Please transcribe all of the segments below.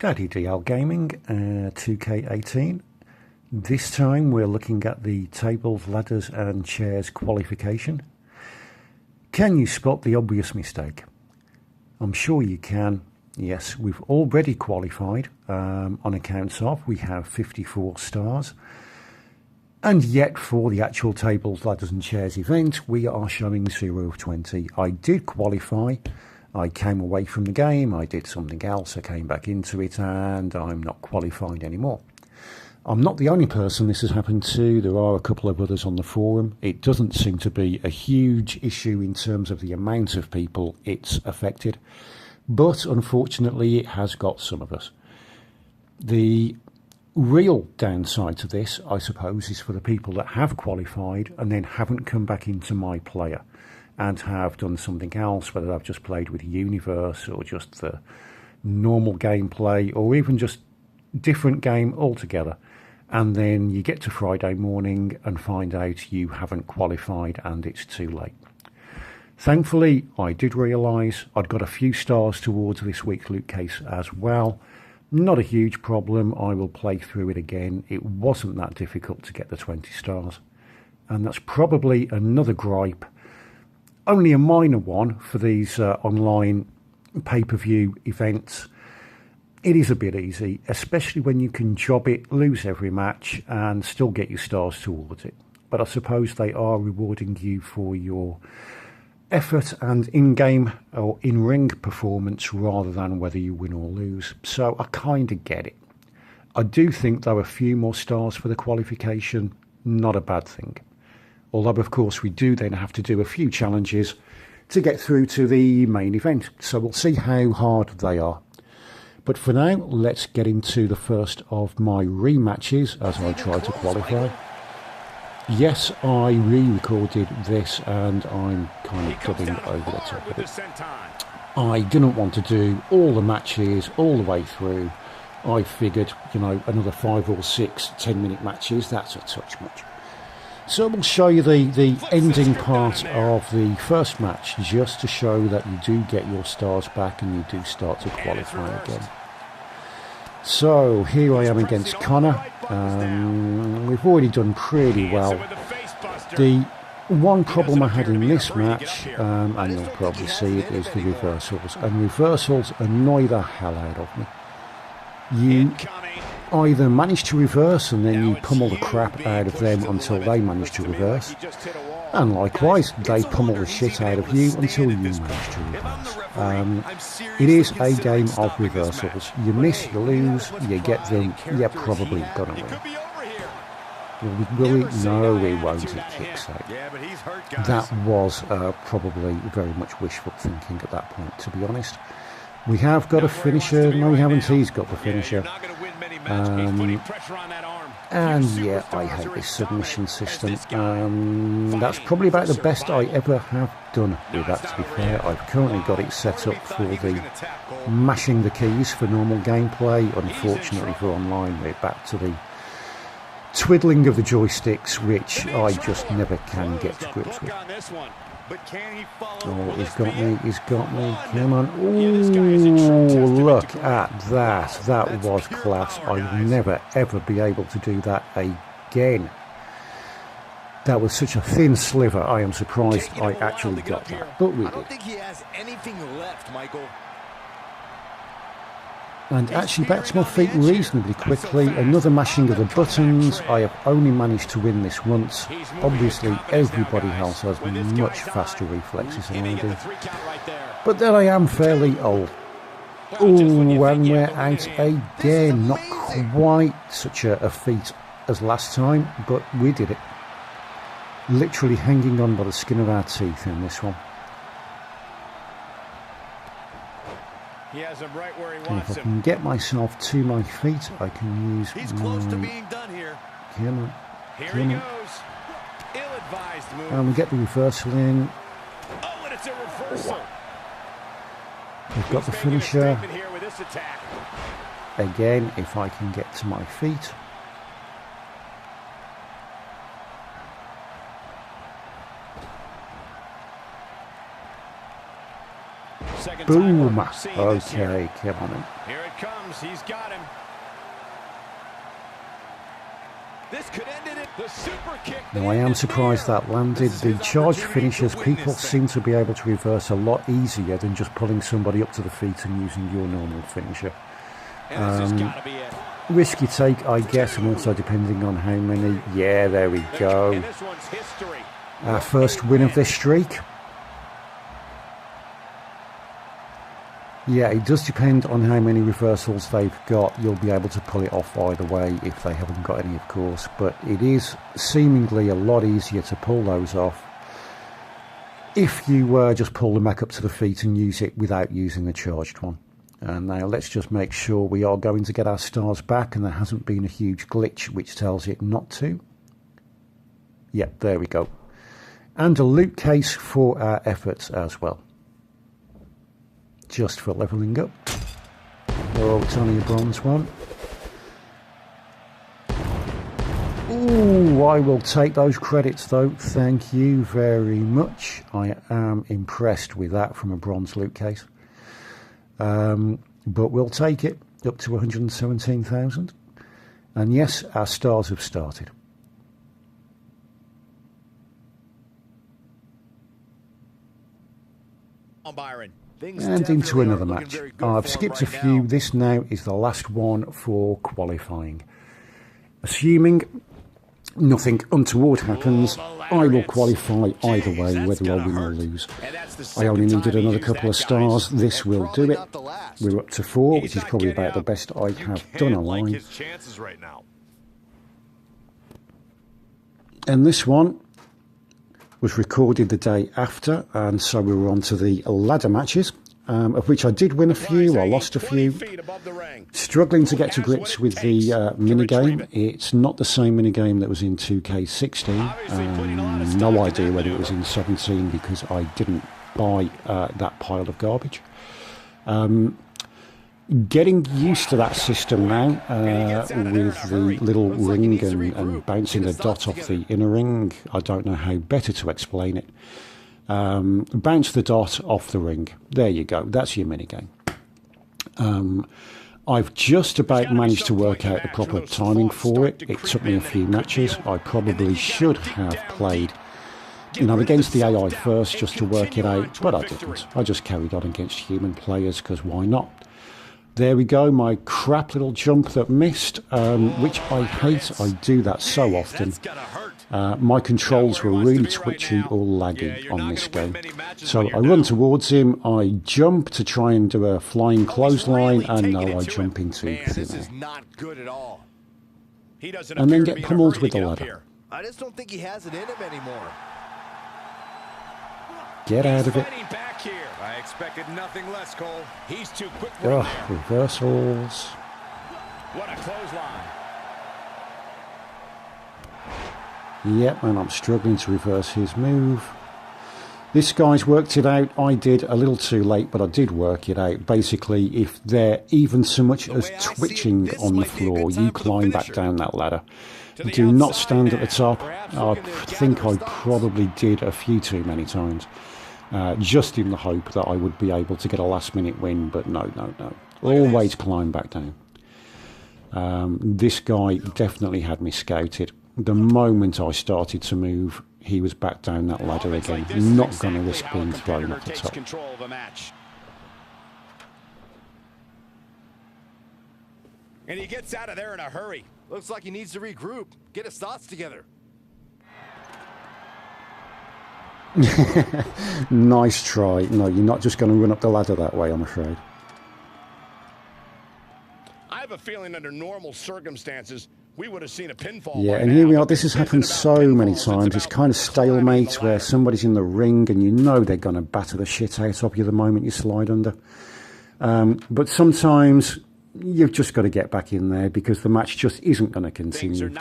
Daddy DL Gaming, 2K18. This time we're looking at the tables, ladders and chairs qualification. Can you spot the obvious mistake? I'm sure you can. Yes, we've already qualified on accounts of we have 54 stars. And yet for the actual tables, ladders and chairs event, we are showing 0 of 20. I did qualify. I came away from the game, I did something else, I came back into it, and I'm not qualified anymore. I'm not the only person this has happened to. There are a couple of others on the forum. It doesn't seem to be a huge issue in terms of the amount of people it's affected, but unfortunately it has got some of us. The real downside to this, I suppose, is for the people that have qualified and then haven't come back into MyPlayer and have done something else, whether they've just played with Universe or just the normal gameplay or even just different game altogether. And then you get to Friday morning and find out you haven't qualified and it's too late. Thankfully, I did realise I'd got a few stars towards this week's loot case as well. Not a huge problem. I will play through it again. It wasn't that difficult to get the 20 stars. And that's probably another gripe, only a minor one, for these online pay-per-view events. It is a bit easy, especially when you can job it, lose every match and still get your stars towards it. But I suppose they are rewarding you for your effort and in-game or in-ring performance rather than whether you win or lose. So I kind of get it. I do think though a few more stars for the qualification, not a bad thing. Although of course we do then have to do a few challenges to get through to the main event. So we'll see how hard they are. But for now, let's get into the first of my rematches as I try to qualify. Yes, I re-recorded this and I'm kind of dubbing over the top of it. I didn't want to do all the matches all the way through. I figured, another 5 or 6 10-minute matches, that's a touch much. So we'll show you the ending part of the first match, just to show that you do get your stars back and you do start to qualify again. So here I am against Connor. We've already done pretty well. The one problem I had in this match, and you'll probably see it, is the reversals. And reversals annoy the hell out of me. You either manage to reverse and then you pummel the crap out of them until they manage to reverse, and likewise they pummel the shit out of you until you manage to reverse. It is a game of reversals. You miss, you lose, you get them, you're probably gonna win. Will we? No, we won't, it kicks out. That was probably very much wishful thinking at that point, to be honest. We have got a finisher. No, we haven't. He's got the finisher. And yeah, I hate this submission system. That's probably about the best I ever have done with that, to be fair. I've currently got it set up for the mashing the keys for normal gameplay. Unfortunately for online, we're back to the twiddling of the joysticks, which I just never can get to grips with. Oh, he's got me, come on. Ooh, look at that. That was class. I'll never ever be able to do that again. That was such a thin sliver. I am surprised I actually got that, but we did. I don't think he has anything left, Michael. And actually back to my feet reasonably quickly. Another mashing of the buttons. I have only managed to win this once. Obviously everybody else has much faster reflexes than I do. But then I am fairly old. Ooh, and we're out again. Not quite such a feat as last time, but we did it. Literally hanging on by the skin of our teeth in this one. He has him right where he and wants if I can get myself to my feet, I can use close to being done here. Come on. Here he goes. Ill-advised move. And we get the reversal in. Oh, and it's a reversal. We've got the finisher. Again, if I can get to my feet. Boom. Okay, come on in. comes. He's got him. This could end it. The super kick. Now, I am surprised that landed. The charge finishers, people seem to be able to reverse a lot easier than just pulling somebody up to the feet and using your normal finisher. Risky take, I guess, and also depending on how many. Yeah, there we go. Our first win of this streak. Yeah, it does depend on how many reversals they've got. You'll be able to pull it off either way if they haven't got any, of course. But it is seemingly a lot easier to pull those off if you just pull them back up to the feet and use it without using the charged one. And now let's just make sure we are going to get our stars back and there hasn't been a huge glitch which tells it not to. Yep, there we go. And a loot case for our efforts as well. Just for levelling up. Oh, it's only a bronze one. Ooh, I will take those credits though. Thank you very much. I am impressed with that from a bronze loot case. But we'll take it up to 117,000. And yes, our stars have started. Byron. And into another match. I've skipped a few. This now is the last one for qualifying. Assuming nothing untoward happens, I will qualify either way, whether I win or lose. I only needed another couple of stars. This will do it. We're up to 4, which is probably about the best I have done online. And this one was recorded the day after, and so we were on to the ladder matches, of which I did win a few, I lost a few. Struggling to get to grips with the minigame. It's not the same minigame that was in 2K18. No idea whether it was in 17 because I didn't buy that pile of garbage. Getting used to that system now with the little ring and bouncing the dot off the inner ring. I don't know how better to explain it. Bounce the dot off the ring. There you go. That's your minigame. I've just about managed to work out the proper timing for it. It took me a few matches. I probably should have played against the AI first just to work it out, but I didn't. I just carried on against human players because why not? There we go, my crap little jump that missed, which I hate. I do that so often. My controls were really twitchy or laggy on this game. So I run towards him, I jump to try and do a flying clothesline, and no, I jump into thin air. And then get pummeled with the ladder. I just don't think he has it in him anymore. Get out of it. I expected nothing less, Cole. He's too quick. Reversals. What a clothesline. Yep, and I'm struggling to reverse his move. This guy's worked it out. I did a little too late, but I did work it out. Basically, if they're even so much as twitching on the floor, you climb back down that ladder. Do not stand at the top. I think I probably did a few too many times. Just in the hope that I would be able to get a last-minute win, but no. Always climb back down. This guy definitely had me scouted. The moment I started to move, he was back down that ladder again. Not going to risk being thrown off the top. And he gets out of there in a hurry. Looks like he needs to regroup, get his thoughts together. Nice try. No, you're not just going to run up the ladder that way, I'm afraid. I have a feeling under normal circumstances, we would have seen a pinfall. Yeah, and here we are. This has happened so many times. It's kind of stalemate where somebody's in the ring and you know they're going to batter the shit out of you the moment you slide under. But sometimes you've just got to get back in there because the match just isn't going to continue.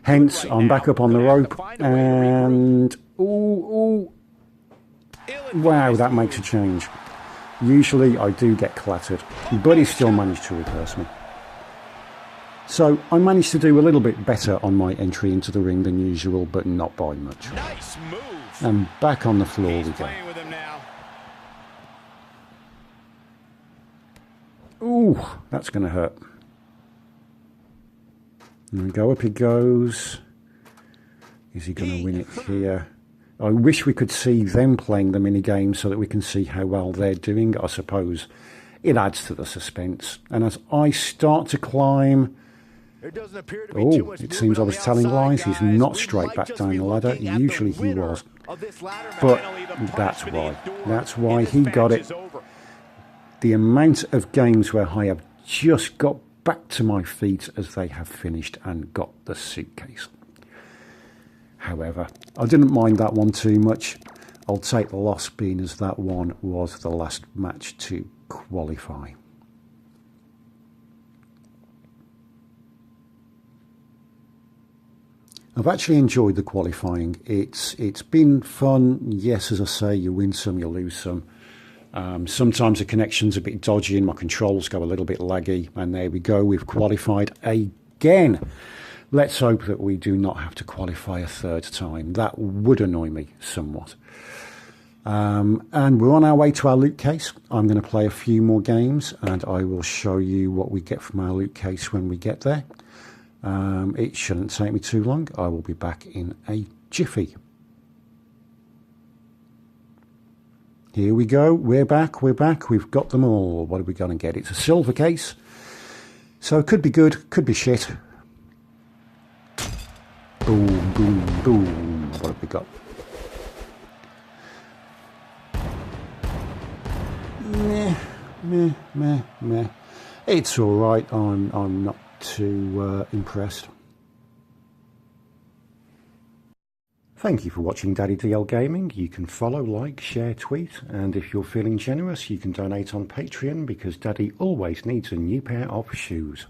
Hence, I'm back up on the rope and... Ooh. Wow, that makes a change. Usually I do get clattered, but he still managed to reverse me. So I managed to do a little bit better on my entry into the ring than usual, but not by much. Nice move. And back on the floor we go. Ooh, that's going to hurt. There we go, up he goes. Is he going to win it here? I wish we could see them playing the mini-game so that we can see how well they're doing. I suppose it adds to the suspense. And as I start to climb... Oh, it seems I was telling lies. He's not straight back down the ladder. Usually he was. But that's why. That's why he got it. The amount of games where I have just got back to my feet as they have finished and got the suitcase. However, I didn't mind that one too much. I'll take the loss, being as that one was the last match to qualify. I've actually enjoyed the qualifying. It's been fun. Yes, as I say, you win some, you lose some. Sometimes the connection's a bit dodgy and my controls go a little bit laggy. And there we go, we've qualified again. Let's hope that we do not have to qualify a third time. That would annoy me somewhat. And we're on our way to our loot case. I'm going to play a few more games and I will show you what we get from our loot case when we get there. It shouldn't take me too long. I will be back in a jiffy. Here we go. We're back. We're back. We've got them all. What are we going to get? It's a silver case. So it could be good, could be shit. Boom, boom, boom. What have we got? Meh, meh, meh, meh. It's all right. I'm not too impressed. Thank you for watching Daddy DL Gaming. You can follow, like, share, tweet, and if you're feeling generous, you can donate on Patreon because Daddy always needs a new pair of shoes.